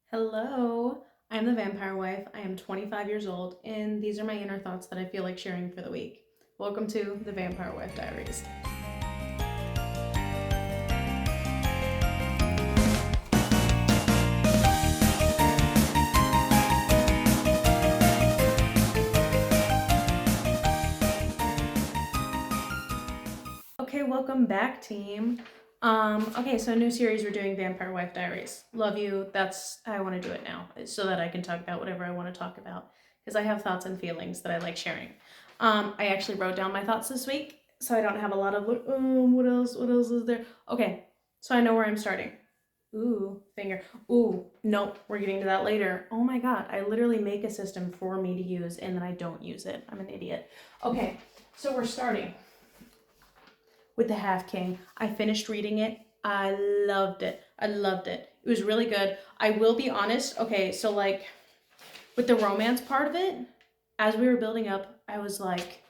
Hello, I'm the Vampire Wife. I am 25 years old, and these are my inner thoughts that I feel like sharing for the week. Welcome to the Vampire Wife Diaries. Okay, welcome back, team. Okay, so a new series we're doing Vampire Wife Diaries. Love you. I want to do it now so that I can talk about whatever I want to talk about because I have thoughts and feelings that I like sharing. I actually wrote down my thoughts this week, so I don't have a lot of what else? What else is there? Okay, so I know where I'm starting. Ooh, finger. Ooh, nope, we're getting to that later. Oh my god, I literally make a system for me to use and then I don't use it. I'm an idiot. Okay, so we're starting with The Half King. I finished reading it. I loved it. I loved it. It was really good. I will be honest. Okay, so like with the romance part of it, as we were building up, I was like,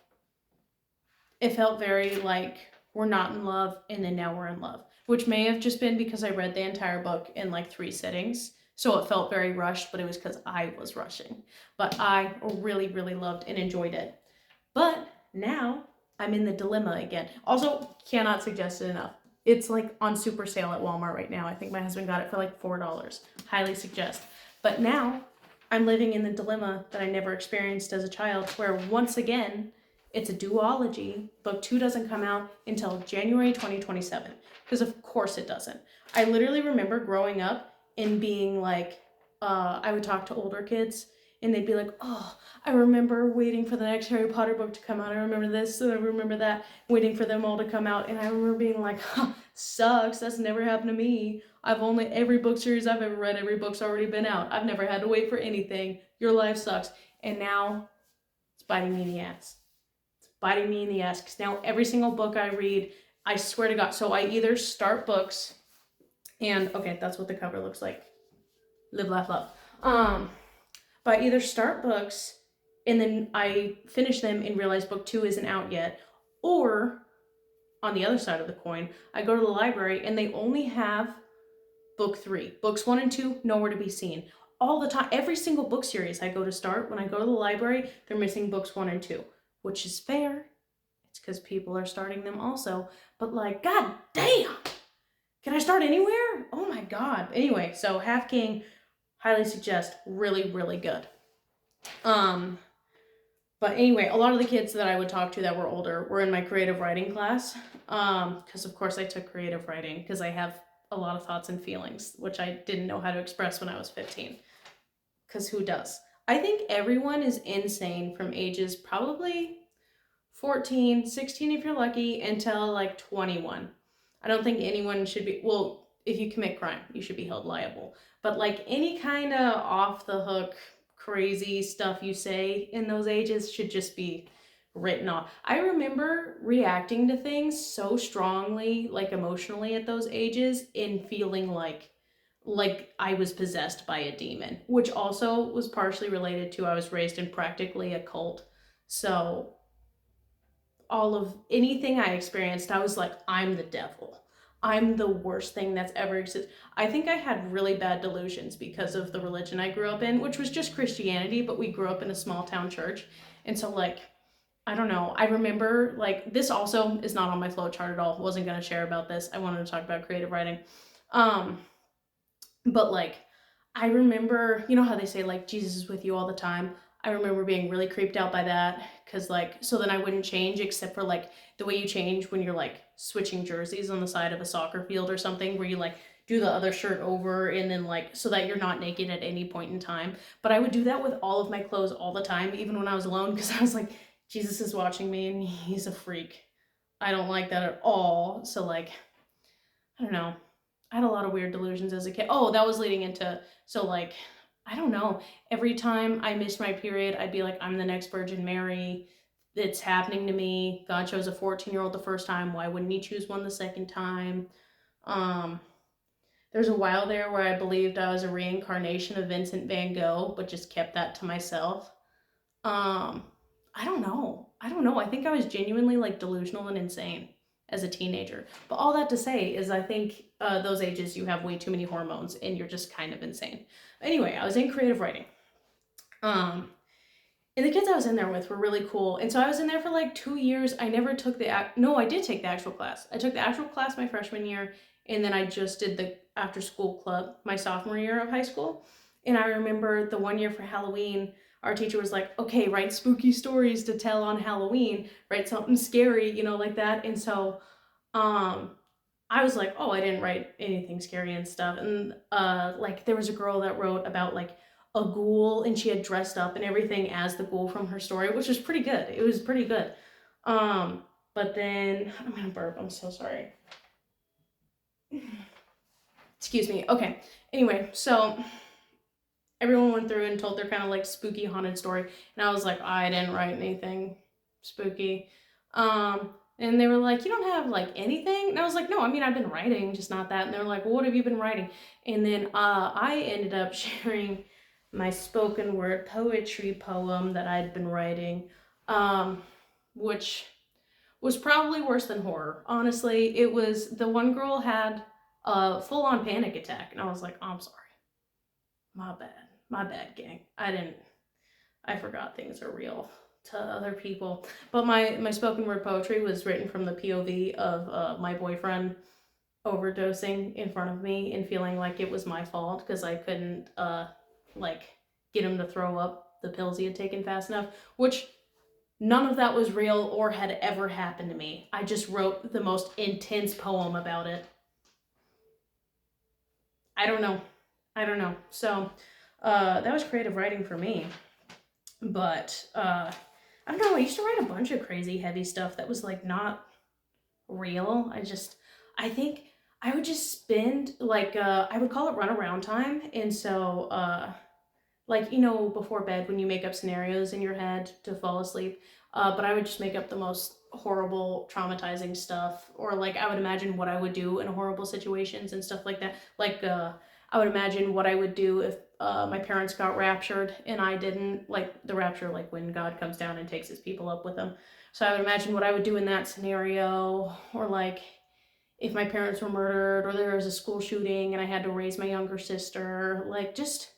it felt very like we're not in love and then now we're in love, which may have just been because I read the entire book in like 3 sittings. So it felt very rushed, but it was because I was rushing. But I really, really loved and enjoyed it. But now I'm in the dilemma again. Also, cannot suggest it enough. It's like on super sale at Walmart right now. I think my husband got it for like $4. Highly suggest. But now I'm living in the dilemma that I never experienced as a child, where once again, it's a duology. Book 2 doesn't come out until January 2027. Because of course it doesn't. I literally remember growing up and being like, I would talk to older kids and they'd be like, oh, I remember waiting for the next Harry Potter book to come out. I remember this and I remember that, waiting for them all to come out. And I remember being like, huh, sucks. That's never happened to me. Every book series I've ever read, every book's already been out. I've never had to wait for anything. Your life sucks. And now it's biting me in the ass. It's biting me in the ass because now every single book I read, I swear to God. So I either start books and, okay, that's what the cover looks like. Live, laugh, love. But I either start books and then I finish them and realize book 2 isn't out yet, or on the other side of the coin, I go to the library and they only have book 3. Books 1 and 2 nowhere to be seen. All the time, every single book series I go to start, when I go to the library, they're missing books 1 and 2, which is fair. It's because people are starting them also. But like, god damn! Can I start anywhere? Oh my god. Anyway, so Half King, highly suggest. Really, really good. Um, but anyway, a lot of the kids that I would talk to that were older were in my creative writing class. Because of course I took creative writing because I have a lot of thoughts and feelings, which I didn't know how to express when I was 15. Because who does? I think everyone is insane from ages probably 14, 16 if you're lucky, until like 21. I don't think anyone should be, well, if you commit crime, you should be held liable. But like any kind of off the hook, crazy stuff you say in those ages should just be written off. I remember reacting to things so strongly, like emotionally at those ages, and feeling like I was possessed by a demon, which also was partially related to I was raised in practically a cult. So all of anything I experienced, I was like, I'm the devil. I'm the worst thing that's ever existed. I think I had really bad delusions because of the religion I grew up in, which was just Christianity, but we grew up in a small town church. And so, like, I don't know. I remember, like, this also is not on my flow chart at all. Wasn't going to share about this. I wanted to talk about creative writing. Um, but, like, I remember, you know how they say, like, Jesus is with you all the time? I remember being really creeped out by that because, like, so then I wouldn't change except for, like, the way you change when you're, like, switching jerseys on the side of a soccer field or something where you, like, do the other shirt over and then, like, so that you're not naked at any point in time. But I would do that with all of my clothes all the time, even when I was alone, because I was like, Jesus is watching me and he's a freak. I don't like that at all. So, like, I don't know. I had a lot of weird delusions as a kid. Oh, that was leading into, so like, I don't know. Every time I missed my period, I'd be like, I'm the next Virgin Mary. It's happening to me. God chose a 14-year-old the first time. Why wouldn't he choose one the second time? Um, there's a while there where I believed I was a reincarnation of Vincent van Gogh, but just kept that to myself. Um, I don't know. I don't know. I think I was genuinely like delusional and insane. as a teenager. But all that to say is I think those ages you have way too many hormones and you're just kind of insane. Anyway, I was in creative writing. And the kids I was in there with were really cool. And so I was in there for like 2 years. I never took I did take the actual class. I took the actual class my freshman year, and then I just did the after school club my sophomore year of high school. And I remember the one year for Halloween, our teacher was like, okay, write spooky stories to tell on Halloween, write something scary, like that. And so I was like, oh, I didn't write anything scary and stuff. And like there was a girl that wrote about like a ghoul, and she had dressed up and everything as the ghoul from her story, which was pretty good. It was pretty good. But then I'm gonna burp. I'm so sorry. Excuse me. Okay. Anyway, so everyone went through and told their kind of like spooky haunted story, and I was like, I didn't write anything spooky. And they were like, you don't have like anything? And I was like, no, I mean, I've been writing, just not that. And they were like, well, what have you been writing? And then I ended up sharing my spoken word poetry poem that I'd been writing, which was probably worse than horror. Honestly, it was, the one girl had a full-on panic attack, and I was like, oh, I'm sorry. My bad, gang. I forgot things are real to other people. But my spoken word poetry was written from the POV of my boyfriend overdosing in front of me and feeling like it was my fault because I couldn't like get him to throw up the pills he had taken fast enough, which none of that was real or had ever happened to me. I just wrote the most intense poem about it. I don't know. So that was creative writing for me. But I don't know, I used to write a bunch of crazy heavy stuff that was like not real. I think I would just spend like I would call it run around time. And so like, before bed when you make up scenarios in your head to fall asleep. But I would just make up the most horrible, traumatizing stuff. Or like I would imagine what I would do in horrible situations and stuff like that. Like I would imagine what I would do if my parents got raptured and I didn't. Like the rapture, like when God comes down and takes his people up with him. So I would imagine what I would do in that scenario. Or like if my parents were murdered, or there was a school shooting and I had to raise my younger sister. Like just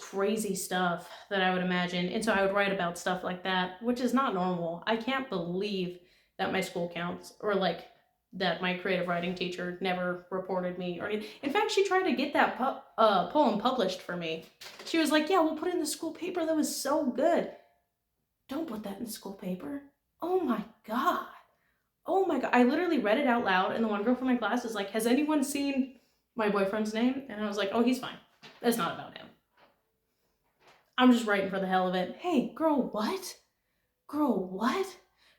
crazy stuff that I would imagine. And so I would write about stuff like that, which is not normal. I can't believe that my school counts, or like that my creative writing teacher never reported me or anything. In fact, she tried to get that poem published for me. She was like, yeah, we'll put it in the school paper. That was so good. Don't put that in the school paper. Oh my God. Oh my God. I literally read it out loud, and the one girl from my class was like, has anyone seen my boyfriend's name? And I was like, oh, he's fine. It's not about him. I'm just writing for the hell of it. Hey, girl, what? Girl, what?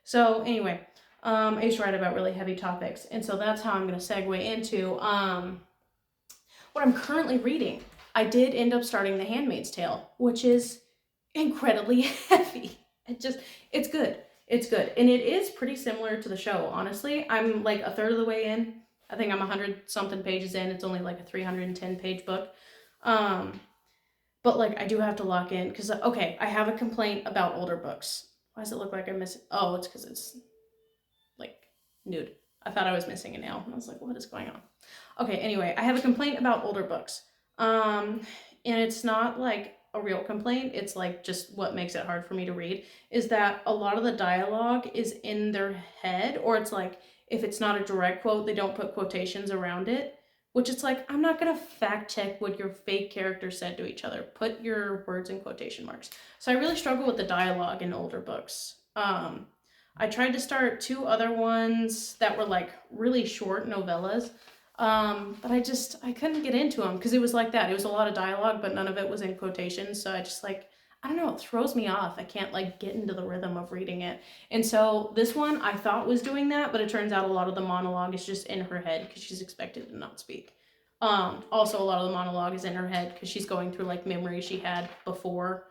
So anyway, I used to write about really heavy topics. And so that's how I'm going to segue into what I'm currently reading. I did end up starting The Handmaid's Tale, which is incredibly heavy. It's good. It's good. And it is pretty similar to the show, honestly. I'm like a third of the way in. I think I'm 100 something pages in. It's only like a 310 page book. But like I do have to lock in because, okay, I have a complaint about older books. Why does it look like I'm missing? Oh, it's because it's like nude. I thought I was missing a nail. I was like, what is going on? Okay, anyway, I have a complaint about older books. And it's not like a real complaint. It's like just what makes it hard for me to read is that a lot of the dialogue is in their head, or it's like if it's not a direct quote, they don't put quotations around it. Which it's like, I'm not going to fact check what your fake character said to each other. Put your words in quotation marks. So I really struggle with the dialogue in older books. I tried to start 2 other ones that were like really short novellas. But I couldn't get into them because it was like that. It was a lot of dialogue, but none of it was in quotations. So I don't know, it throws me off. I can't like get into the rhythm of reading it. And so this one I thought was doing that, but it turns out a lot of the monologue is just in her head because she's expected to not speak. Also a lot of the monologue is in her head because she's going through like memories she had before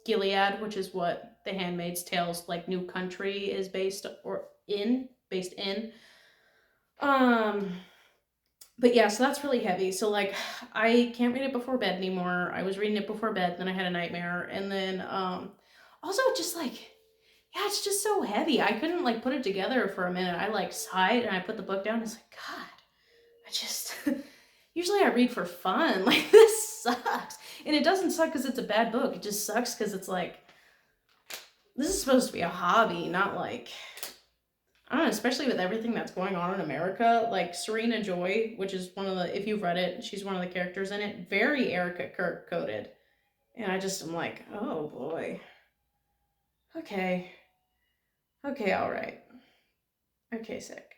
Gilead, which is what The Handmaid's Tale's like new country is based in. But yeah, so that's really heavy. So like I can't read it before bed anymore. I was reading it before bed, then I had a nightmare, and then also just like yeah, it's just so heavy. I couldn't like put it together for a minute. I like sighed and I put the book down. It's like, God, I just usually I read for fun. Like this sucks. And it doesn't suck because it's a bad book. It just sucks because it's like this is supposed to be a hobby, not like I don't know, especially with everything that's going on in America. Like Serena Joy, which is one of the if you've read it, she's one of the characters in it, very Erica Kirk coded. And I just am like, oh boy. Okay. Okay, all right. Okay, sick.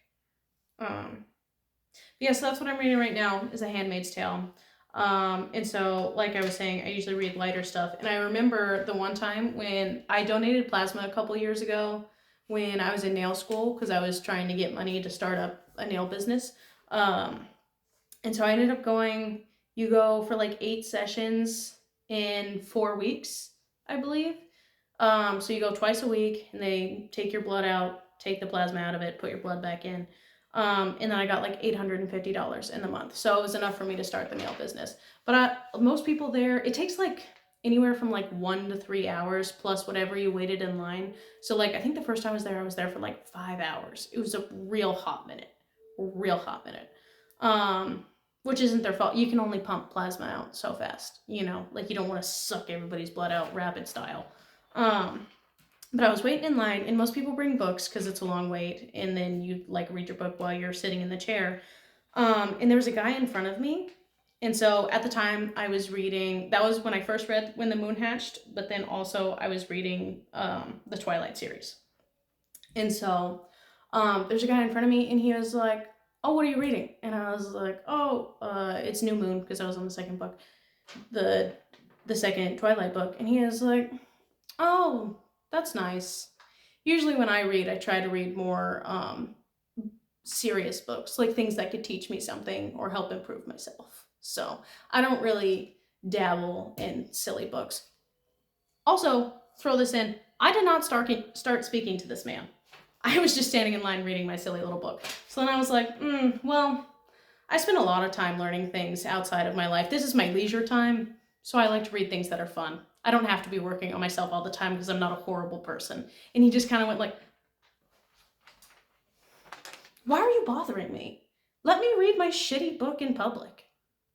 Yeah, so that's what I'm reading right now is A Handmaid's Tale. And so, like I was saying, I usually read lighter stuff. And I remember the one time when I donated plasma a couple years ago when I was in nail school because I was trying to get money to start up a nail business. And so I ended up going, you go for like 8 sessions in 4 weeks, I believe. So you go twice a week and they take your blood out, take the plasma out of it, put your blood back in. And then I got like $850 in the month. So it was enough for me to start the nail business. But most people there, it takes like anywhere from like 1 to 3 hours plus whatever you waited in line. So like, I think the first time I was there for like 5 hours. It was a real hot minute, which isn't their fault. You can only pump plasma out so fast, like you don't want to suck everybody's blood out rapid style. But I was waiting in line, and most people bring books because it's a long wait, and then you like read your book while you're sitting in the chair. And there was a guy in front of me, and so at the time I was reading. That was when I first read When the Moon Hatched, but then also I was reading the Twilight series. And so there's a guy in front of me, and he was like, "Oh, what are you reading?" And I was like, "Oh, it's New Moon," because I was on the second book, the second Twilight book, and he was like, "Oh, that's nice." Usually when I read, I try to read more serious books, like things that could teach me something or help improve myself. So I don't really dabble in silly books. Also, throw this in, I did not start speaking to this man. I was just standing in line reading my silly little book. So then I was like, well, I spend a lot of time learning things outside of my life. This is my leisure time, so I like to read things that are fun. I don't have to be working on myself all the time because I'm not a horrible person. And he just kind of went like, why are you bothering me? Let me read my shitty book in public.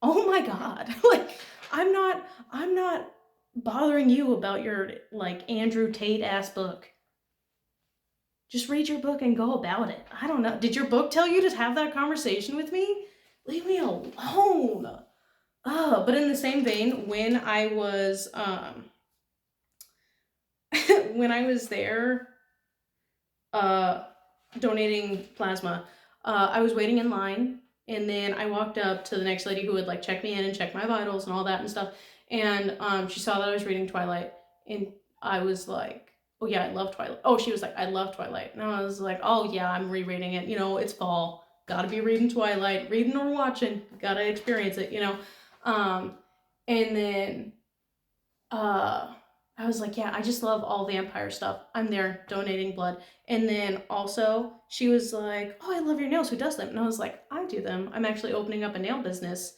Oh my God. Like, I'm not bothering you about your like Andrew Tate ass book. Just read your book and go about it. I don't know. Did your book tell you to have that conversation with me? Leave me alone. But in the same vein, when I was when I was there donating plasma, I was waiting in line, and then I walked up to the next lady who would like check me in and check my vitals and all that and stuff. And she saw that I was reading Twilight, and I was like, "Oh yeah, I love Twilight." Oh, she was like, "I love Twilight," and I was like, "Oh yeah, I'm rereading it. It's fall. Gotta be reading Twilight, reading or watching. Gotta experience it. And then I was like, yeah, I just love all vampire stuff. I'm there donating blood. And then also she was like, oh, I love your nails. Who does them? And I was like, I do them. I'm actually opening up a nail business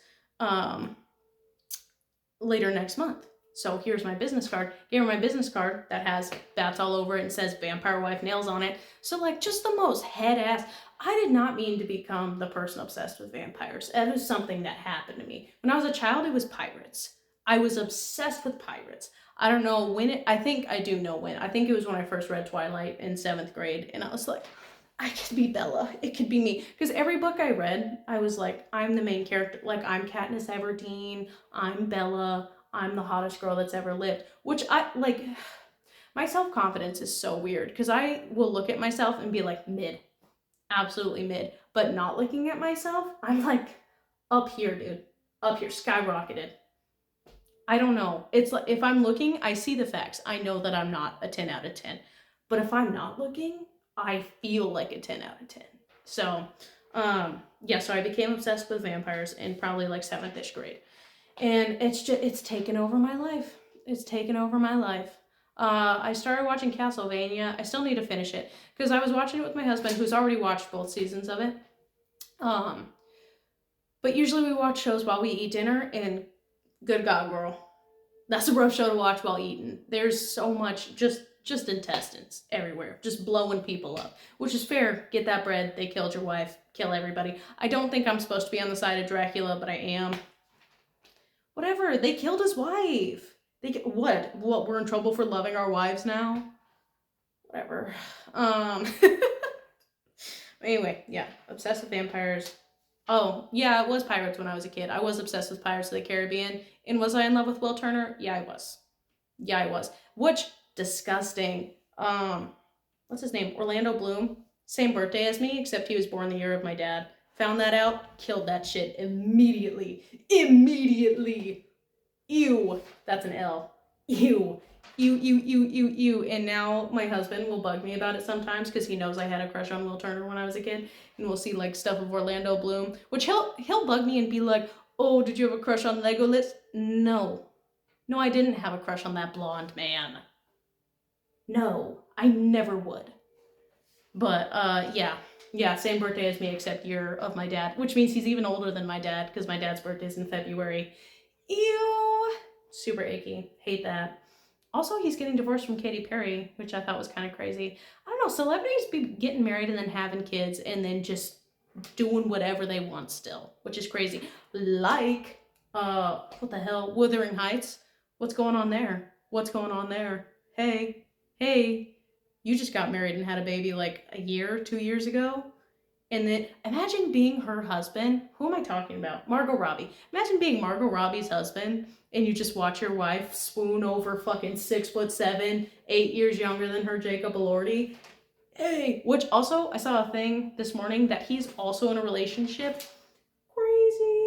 later next month. So here's my business card. Gave her my business card that has bats all over it and says Vampire Wife Nails on it. So like just the most head ass. I did not mean to become the person obsessed with vampires. That was something that happened to me. When I was a child, it was pirates. I was obsessed with pirates. I don't know when I think I do know when. I think it was when I first read Twilight in 7th grade, and I was like, I could be Bella. It could be me. Because every book I read, I was like, I'm the main character. Like, I'm Katniss Everdeen. I'm Bella. I'm the hottest girl that's ever lived. Which my self-confidence is so weird. Because I will look at myself and be like, mid. Absolutely mid. But not looking at myself, I'm like, up here, dude. Up here. Skyrocketed. I don't know. It's like if I'm looking, I see the facts. I know that I'm not a 10 out of 10. But if I'm not looking, I feel like a 10 out of 10. So, so I became obsessed with vampires in probably like 7th-ish grade. And it's taken over my life. It's taken over my life. I started watching Castlevania. I still need to finish it because I was watching it with my husband who's already watched both seasons of it. But usually we watch shows while we eat dinner, and good God, girl. That's a rough show to watch while eating. There's so much just just intestines everywhere, just blowing people up, which is fair. Get that bread. They killed your wife. Kill everybody. I don't think I'm supposed to be on the side of Dracula, but I am. Whatever. They killed his wife. What? We're in trouble for loving our wives now? Whatever. Anyway, yeah. Obsessed with vampires. Oh, yeah, it was Pirates when I was a kid. I was obsessed with Pirates of the Caribbean. And was I in love with Will Turner? Yeah, I was. Yeah, I was. Which, disgusting. What's his name? Orlando Bloom. Same birthday as me, except he was born the year of my dad. Found that out, killed that shit immediately. Immediately. Ew. That's an L. Ew. Ew. And now my husband will bug me about it sometimes because he knows I had a crush on Will Turner when I was a kid. And we'll see like stuff of Orlando Bloom, which he'll bug me and be like, oh, did you have a crush on Legolas? No. No, I didn't have a crush on that blonde man. No, I never would. But, yeah, same birthday as me except year of my dad, which means he's even older than my dad because my dad's birthday's in February. Ew. Super icky. Hate that. Also, he's getting divorced from Katy Perry, which I thought was kind of crazy. I don't know, celebrities be getting married and then having kids and then just doing whatever they want still, which is crazy. Like, what the hell? Wuthering Heights? What's going on there? What's going on there? Hey, you just got married and had a baby like a year, 2 years ago. And then imagine being her husband. Who am I talking about? Margot Robbie. Imagine being Margot Robbie's husband and you just watch your wife swoon over fucking 6'7", 8 years younger than her, Jacob Elordi. Hey, which also I saw a thing this morning that he's also in a relationship. Crazy.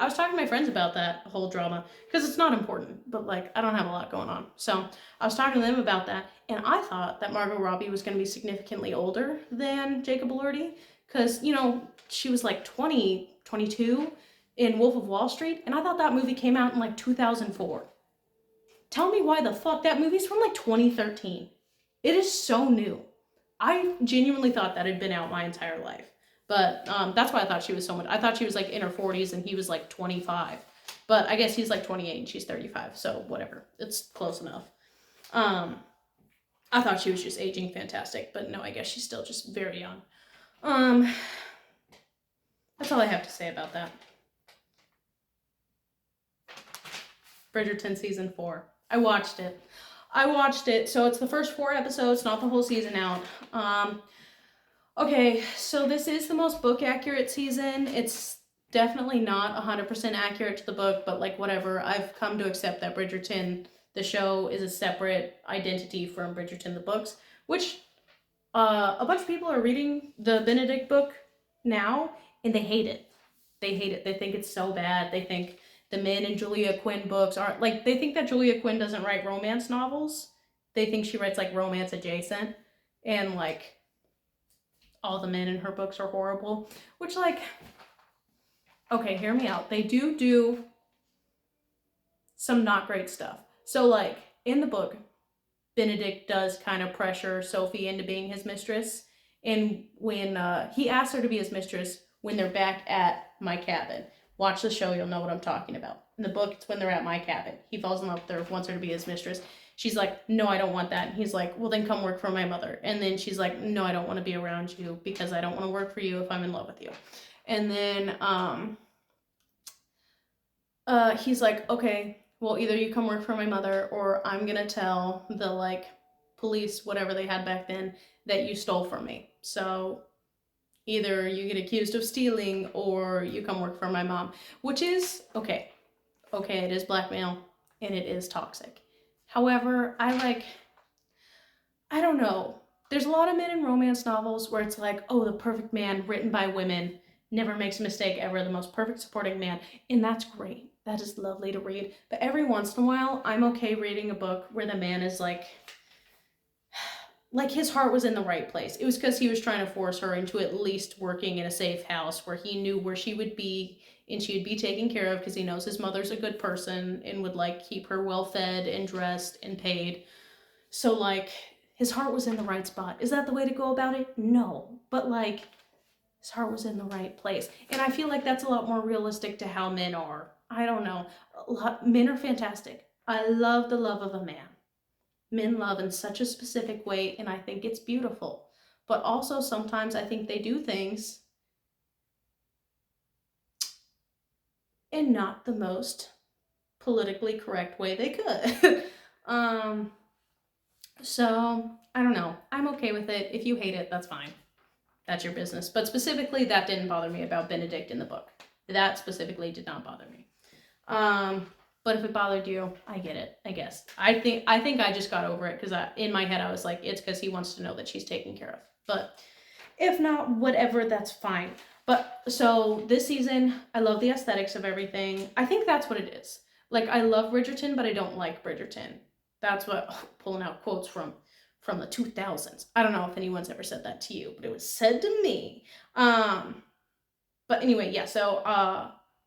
I was talking to my friends about that whole drama because it's not important, but like I don't have a lot going on. So I was talking to them about that, and I thought that Margot Robbie was going to be significantly older than Jacob Elordi because, you know, she was like 20, 22 in Wolf of Wall Street, and I thought that movie came out in like 2004. Tell me why the fuck that movie's from like 2013. It is so new. I genuinely thought that had been out my entire life. But that's why I thought she was so much. I thought she was like in her 40s and he was like 25. But I guess he's like 28 and she's 35. So whatever. It's close enough. I thought she was just aging fantastic. But no, I guess she's still just very young. That's all I have to say about that. Bridgerton season 4. I watched it. So it's the first 4 episodes, not the whole season out. Okay, so this is the most book accurate season. It's definitely not 100% accurate to the book, but like whatever. I've come to accept that Bridgerton, the show, is a separate identity from Bridgerton, the books, which a bunch of people are reading the Benedict book now, and they hate it. They think it's so bad. They think the Min and Julia Quinn books aren't, like, they think that Julia Quinn doesn't write romance novels. They think she writes like romance adjacent, and like all the men in her books are horrible, which, like, okay, hear me out. They do some not great stuff. So, like, in the book, Benedict does kind of pressure Sophie into being his mistress. And when he asks her to be his mistress when they're back at my cabin. Watch the show, you'll know what I'm talking about. In the book, it's when they're at my cabin. He falls in love with her, wants her to be his mistress. She's like, no, I don't want that. And he's like, well, then come work for my mother. And then she's like, no, I don't want to be around you because I don't want to work for you if I'm in love with you. And then he's like, okay, well, either you come work for my mother or I'm going to tell the, like, police, whatever they had back then, that you stole from me. So either you get accused of stealing or you come work for my mom, which is, okay, it is blackmail and it is toxic. However, I don't know. There's a lot of men in romance novels where it's like, oh, the perfect man written by women, never makes a mistake ever, the most perfect supporting man. And that's great. That is lovely to read. But every once in a while, I'm okay reading a book where the man is like his heart was in the right place. It was because he was trying to force her into at least working in a safe house where he knew where she would be and she would be taken care of because he knows his mother's a good person and would, like, keep her well fed and dressed and paid. So, like, his heart was in the right spot. Is that the way to go about it? No. But, like, his heart was in the right place. And I feel like that's a lot more realistic to how men are. I don't know. Men are fantastic. I love the love of a man. men love in such a specific way, and I think it's beautiful. But also sometimes I think they do things in not the most politically correct way they could. um, so I don't know. I'm okay with it. If you hate it, that's fine. That's your business. But specifically, that didn't bother me about Benedict in the book. That specifically did not bother me. But if it bothered you, I get it. I guess. I think I just got over it because in my head I was like, it's because he wants to know that she's taken care of. But if not, whatever, that's fine. But so this season, I love the aesthetics of everything. I think that's what it is. Like, I love Bridgerton, but I don't like Bridgerton. That's what, pulling out quotes from the 2000s. I don't know if anyone's ever said that to you, but it was said to me. But anyway, yeah, so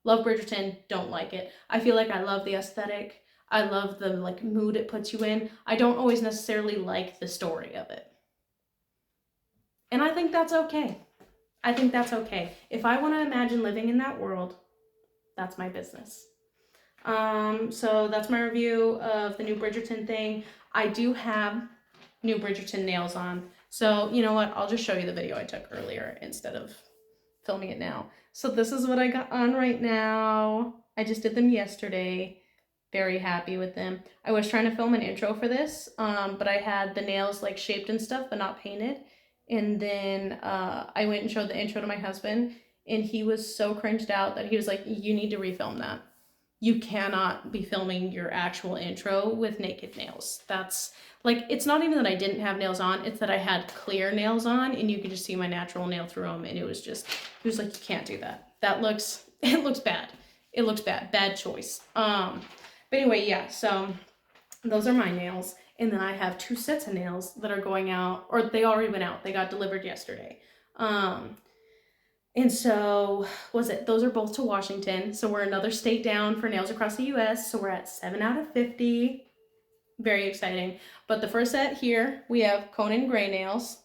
love Bridgerton, don't like it. I feel like I love the aesthetic. I love the like mood it puts you in. I don't always necessarily like the story of it. And I think that's okay. I think that's okay. If I want to imagine living in that world, that's my business. So that's my review of the new Bridgerton thing. I do have new Bridgerton nails on. So you know what? I'll just show you the video I took earlier instead of filming it now. So this is what I got on right now. I just did them yesterday. Very happy with them. I was trying to film an intro for this, but I had the nails like shaped and stuff, but not painted. And then I went and showed the intro to my husband, and he was so cringed out that he was like, you need to refilm that. You cannot be filming your actual intro with naked nails. That's like, it's not even that I didn't have nails on, it's that I had clear nails on and you could just see my natural nail through them. And it was just, he was like, you can't do that. It looks bad. It looks bad. Bad choice. But anyway, yeah, so those are my nails. And then I have 2 sets of nails that are going out, or they already went out. They got delivered yesterday. And so, those are both to Washington. So we're another state down for nails across the US. So we're at 7 out of 50. Very exciting. But the first set here, we have Conan Gray nails.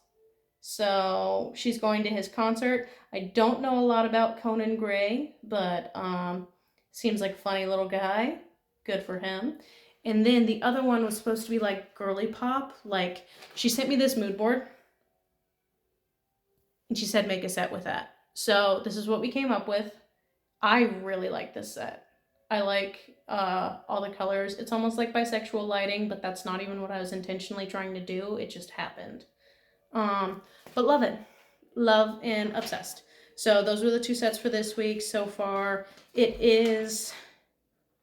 So she's going to his concert. I don't know a lot about Conan Gray, but seems like a funny little guy. Good for him. And then the other one was supposed to be like girly pop. Like, she sent me this mood board. And she said make a set with that. So this is what we came up with. I really like this set. I like all the colors. It's almost like bisexual lighting, but that's not even what I was intentionally trying to do. It just happened. But love it. Love and obsessed. So those were the 2 sets for this week so far. It is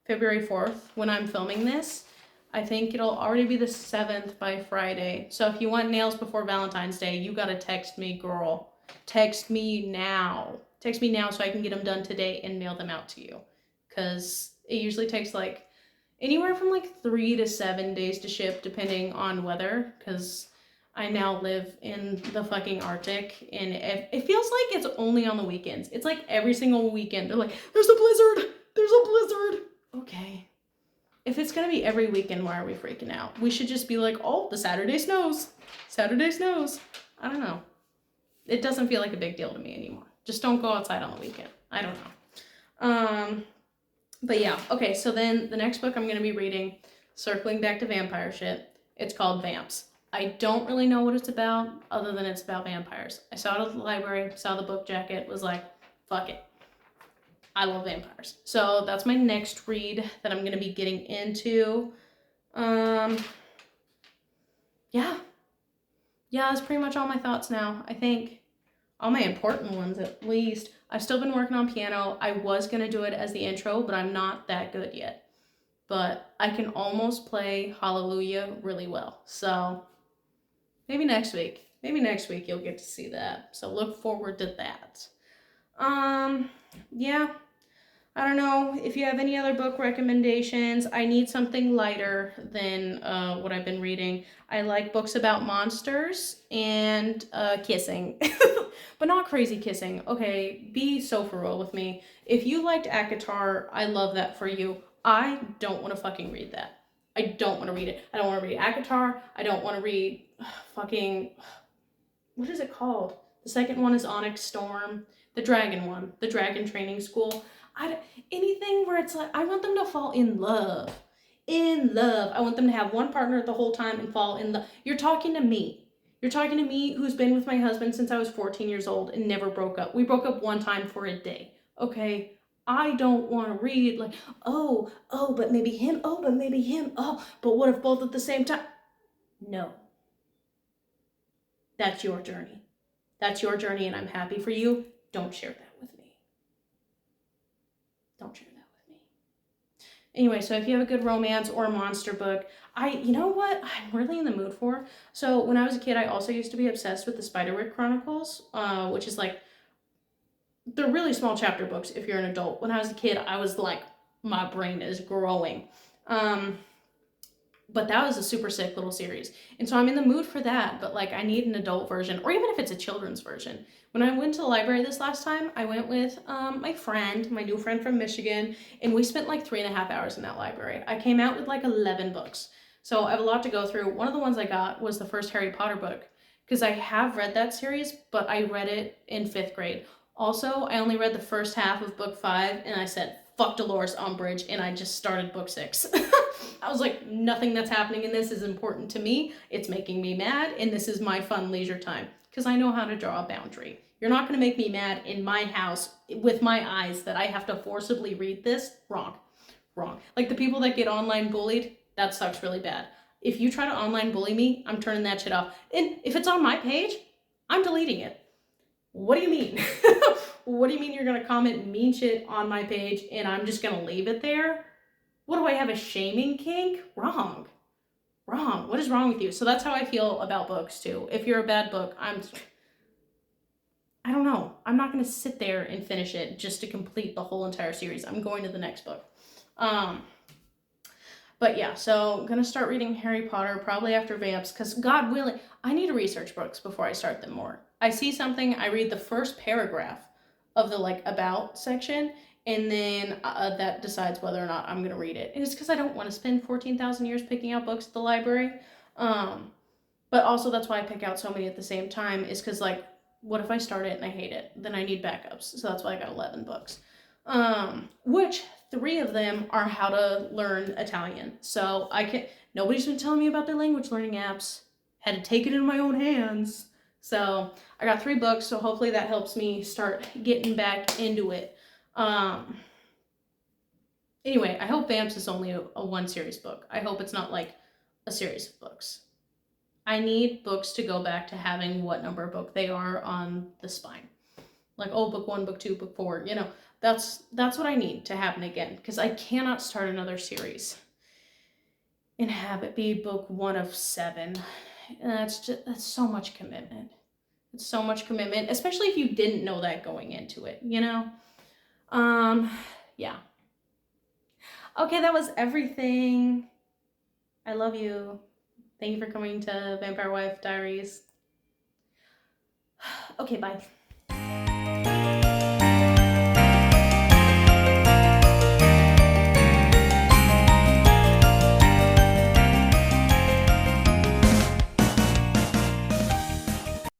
February 4th when I'm filming this. I think it'll already be the 7th by Friday. So if you want nails before Valentine's Day, you gotta text me, girl. Text me now. Text me now so I can get them done today and mail them out to you. Because it usually takes like anywhere from like 3 to 7 days to ship depending on weather. Because I now live in the fucking Arctic and it feels like it's only on the weekends. It's like every single weekend. They're like, there's a blizzard. There's a blizzard. Okay. If it's gonna be every weekend, why are we freaking out? We should just be like, oh, the Saturday snows. Saturday snows. I don't know. It doesn't feel like a big deal to me anymore. Just don't go outside on the weekend. I don't know. But yeah, okay, so then the next book I'm going to be reading, circling back to vampire shit, it's called Vamps. I don't really know what it's about, other than it's about vampires. I saw it at the library, saw the book jacket, was like, fuck it. I love vampires. So that's my next read that I'm going to be getting into. Yeah. Yeah, that's pretty much all my thoughts now. I think all my important ones at least. I've still been working on piano. I was going to do it as the intro, but I'm not that good yet. But I can almost play Hallelujah really well. So maybe next week. Maybe next week you'll get to see that. So look forward to that. Yeah. I don't know if you have any other book recommendations. I need something lighter than what I've been reading. I like books about monsters and kissing, but not crazy kissing. Okay, be so for real with me. If you liked ACOTAR, I love that for you. I don't want to fucking read that. I don't want to read it. I don't want to read ACOTAR. I don't want to read fucking, what is it called? The second one is Onyx Storm. The dragon one. The Dragon Training School. Anything where it's like, I want them to fall in love. In love. I want them to have one partner the whole time and fall in love. You're talking to me. You're talking to me who's been with my husband since I was 14 years old and never broke up. We broke up one time for a day. Okay? I don't want to read like, but maybe him. Oh, but maybe him. Oh, but what if both at the same time? No. That's your journey. That's your journey, and I'm happy for you. Don't share that with me. Don't share that with me. Anyway, so if you have a good romance or a monster book, you know what I'm really in the mood for? So when I was a kid, I also used to be obsessed with the Spiderwick Chronicles, which is like, they're really small chapter books if you're an adult. When I was a kid, I was like, my brain is growing. But that was a super sick little series. And so I'm in the mood for that, but like I need an adult version, or even if it's a children's version. When I went to the library this last time, I went with my new friend from Michigan, and we spent like 3.5 hours in that library. I came out with like 11 books. So I have a lot to go through. One of the ones I got was the first Harry Potter book, because I have read that series, but I read it in 5th grade. Also, I only read the first half of book 5, and I said, fuck Dolores Umbridge, and I just started book 6. I was like, nothing that's happening in this is important to me. It's making me mad, and this is my fun leisure time, because I know how to draw a boundary. You're not going to make me mad in my house with my eyes that I have to forcibly read this. Wrong. Like the people that get online bullied, that sucks really bad. If you try to online bully me, I'm turning that shit off. And if it's on my page, I'm deleting it. What do you mean? What do you mean you're going to comment mean shit on my page and I'm just going to leave it there? What do I have, a shaming kink? Wrong. What is wrong with you? So that's how I feel about books too. If you're a bad book, I don't know. I'm not going to sit there and finish it just to complete the whole entire series. I'm going to the next book. But yeah, so I'm going to start reading Harry Potter probably after Vamps, because God willing, I need to research books before I start them more. I see something, I read the first paragraph of the like about section, and then that decides whether or not I'm going to read it. And it's because I don't want to spend 14,000 years picking out books at the library. But also that's why I pick out so many at the same time, is because like, what if I start it and I hate it? Then I need backups. So that's why I got 11 books. Which 3 of them are how to learn Italian. So nobody's been telling me about their language learning apps. Had to take it in my own hands. So I got 3 books, so hopefully that helps me start getting back into it. Anyway, I hope Vamps is only a 1 series book. I hope it's not like a series of books. I need books to go back to having what number book they are on the spine. Like, book 1, book 2, book 4, that's what I need to happen again, because I cannot start another series and have it be book 1 of 7. And that's so much commitment. It's so much commitment, especially if you didn't know that going into it, yeah. Okay, that was everything. I love you. Thank you for coming to Vampire Wife Diaries. Okay, bye.